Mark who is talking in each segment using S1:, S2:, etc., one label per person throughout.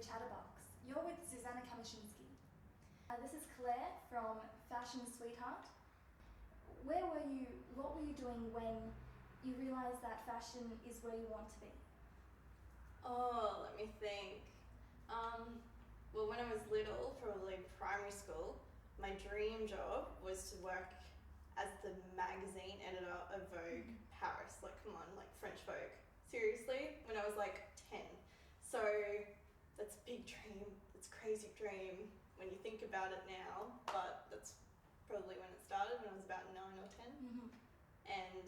S1: Chatterbox. You're with Zuzanna. This is Claire from Fashion Sweetheart. Where were you, what were you doing when you realised that fashion is where you want to be?
S2: Oh, let me think. Well, when I was little, probably primary school, my dream job was to work as the magazine editor of Vogue Paris. Like, come on, like French Vogue. Seriously, when I was like 10. So that's a big dream, it's a crazy dream when you think about it now, but that's probably when it started, when I was about 9 or 10. And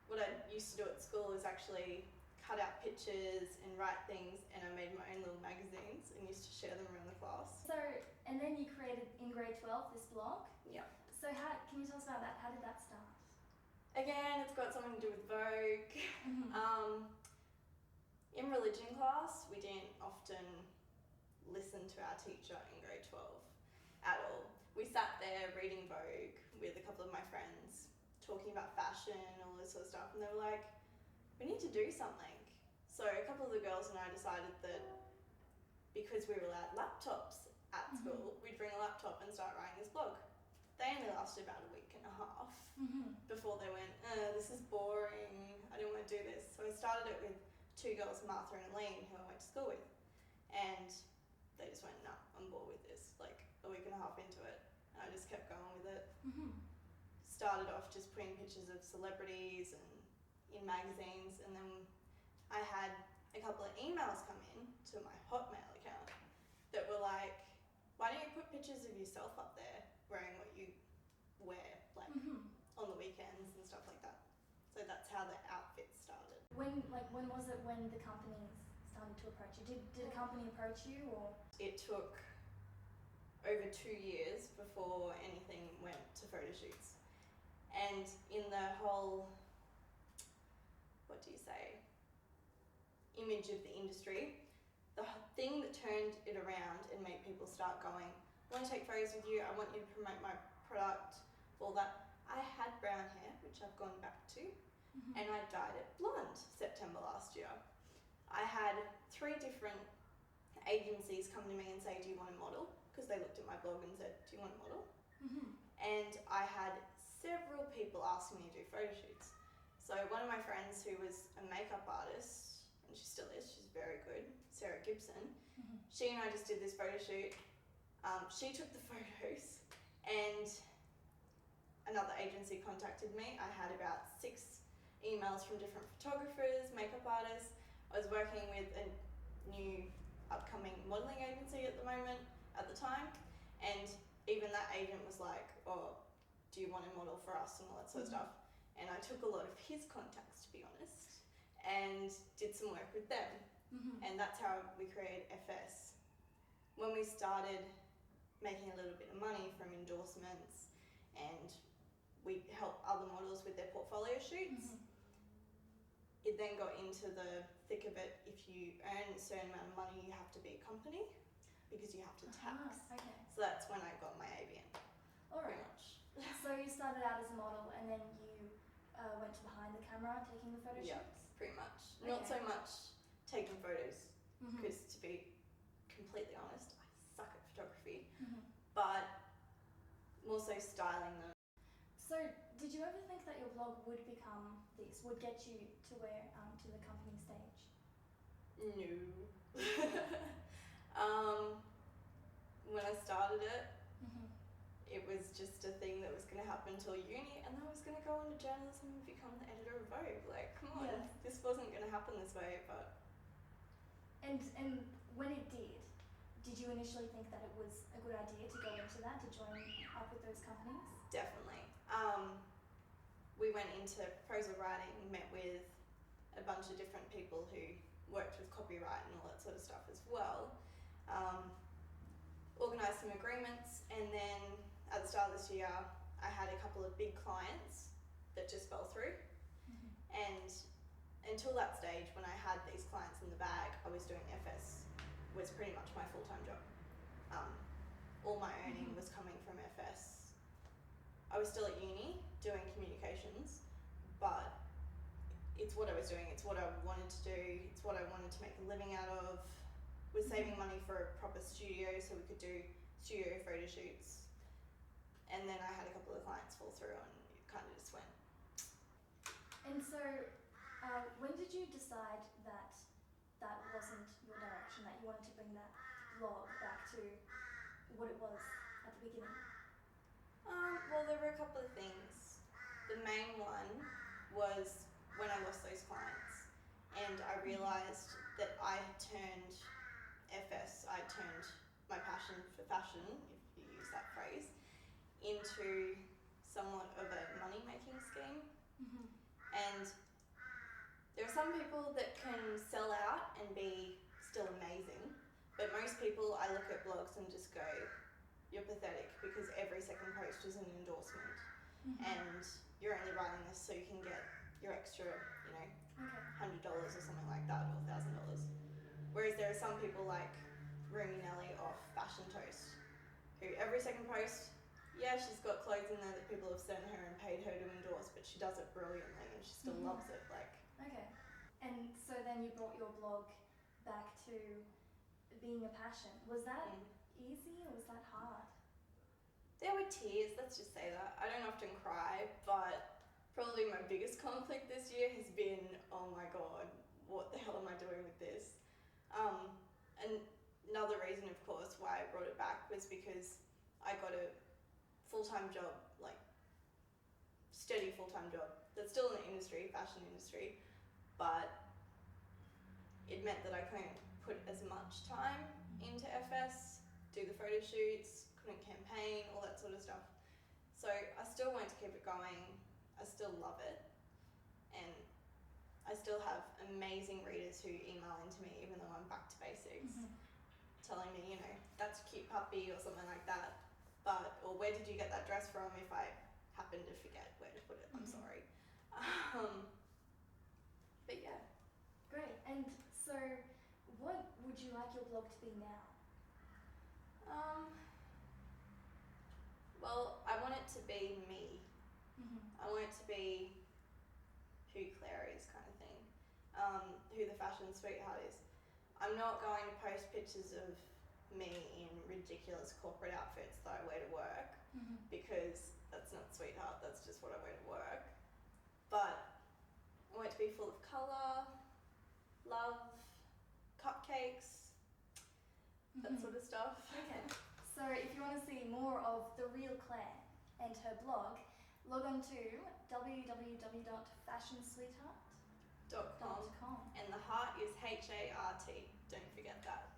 S2: what I used to do at school is actually cut out pictures and write things, and I made my own little magazines and used to share them around the class.
S1: So, and then you created in grade 12 this blog.
S2: Yeah.
S1: So can you tell us about that? How did that start?
S2: Again, it's got something to do with Vogue. In religion class, we didn't often listen to our teacher in grade 12 at all. We sat there reading Vogue with a couple of my friends, talking about fashion and all this sort of stuff, and they were like, we need to do something. So a couple of the girls and I decided that because we were allowed laptops at school, we'd bring a laptop and start writing this blog. They only lasted about a week and a half before they went, this is boring, I didn't want to do this. So I started it with two girls, Martha and Aline, who I went to school with. And they just went, nah, I'm bored with this, like a week and a half into it. And I just kept going with it. Started off just putting pictures of celebrities and in magazines, and then I had a couple of emails come in to my Hotmail account that were like, why don't you put pictures of yourself up there wearing what you wear, like on the weekends and stuff like that. So that's how the outfit started.
S1: When was it when the companies started to approach you? Did a company approach you, or?
S2: It took over 2 years before anything went to photo shoots. And in the whole, what do you say, image of the industry, the thing that turned it around and made people start going, I want to take photos with you, I want you to promote my product, all that. I had brown hair, which I've gone back to, and I dyed it blonde September last year. I had 3 different agencies come to me and say, do you want a model? Because they looked at my blog and said, do you want a model? And I had several people asking me to do photo shoots. So one of my friends who was a makeup artist, and she still is, she's very good, Sarah Gibson, she and I just did this photo shoot. She took the photos, and another agency contacted me. I had about 6 emails from different photographers, makeup artists. I was working with a new upcoming modelling agency at the time, and even that agent was like, oh, do you want to model for us and all that sort of stuff. And I took a lot of his contacts, to be honest, and did some work with them. And that's how we created FS. When we started making a little bit of money from endorsements, and we help other models with their portfolio shoots, it then got into the thick of it. If you earn a certain amount of money, you have to be a company because you have to tax. So that's when I got my ABN.
S1: Alright. So you started out as a model, and then you went to behind the camera taking the photo shoots?
S2: Pretty much. Not so much taking photos, because to be completely honest, I suck at photography, but more so styling them.
S1: So did you ever think that your blog would become this, would get you to where, to the company stage?
S2: No. When I started it, it was just a thing that was going to happen until uni, and then I was going to go into journalism and become the editor of Vogue. Like, come on, this wasn't going to happen this way, but... And
S1: when it did you initially think that it was a good idea to go into that, to join up with those companies?
S2: Definitely. We went into proposal writing, met with a bunch of different people who worked with copyright and all that sort of stuff as well. Organised some agreements, and then at the start of this year I had a couple of big clients that just fell through. And until that stage, when I had these clients in the bag, I was doing FS, was pretty much my full-time job. All my earning was coming from FS. I was still at uni doing communications, but it's what I was doing, it's what I wanted to do, it's what I wanted to make a living out of. was saving money for a proper studio so we could do studio photo shoots. And then I had a couple of clients fall through and it kind of just went.
S1: And so, when did you decide that that wasn't your direction, that you wanted to bring that blog back to what it was at the beginning?
S2: Well, there were a couple of things. The main one was when I lost those clients and I realised that I had turned my passion for fashion, if you use that phrase, into somewhat of a money-making scheme. And there are some people that can sell out and be still amazing, but most people, I look at blogs and just go, you're pathetic, because every second post is an endorsement and you're only writing this so you can get your extra, $100 or something like that, or $1,000. Whereas there are some people like Rumi Nelly off Fashion Toast, who every second post, she's got clothes in there that people have sent her and paid her to endorse, but she does it brilliantly and she still loves it.
S1: Okay. And so then you brought your blog back to being a passion. Was that easy or was that hard?
S2: There were tears, let's just say that. I don't often cry, but probably my biggest conflict this year has been, oh my god, what the hell am I doing with this? And another reason, of course, why I brought it back was because I got a full-time job, steady full-time job, that's still in the industry, fashion industry, but it meant that I couldn't put as much time into FS, do the photo shoots, couldn't campaign, all that sort of stuff. So I still want to keep it going, I still love it, and I still have amazing readers who email into me even though I'm back to basics, telling me, that's a cute puppy or something like that, or where did you get that dress from if I happen to forget where to put it, I'm sorry. But yeah.
S1: Great. And so what would you like your blog to be now?
S2: Well, I want it to be me. I want it to be who Claire is, kind of thing, who the fashion sweetheart is. I'm not going to post pictures of me in ridiculous corporate outfits that I wear to work, because that's not Sweethart, that's just what I wear to work. But I want it to be full of colour, love, cupcakes, that sort of stuff.
S1: Okay. So if you want to see more of the real Claire and her blog, log on to www.fashionsweethart.com.
S2: And the heart is HART, don't forget that.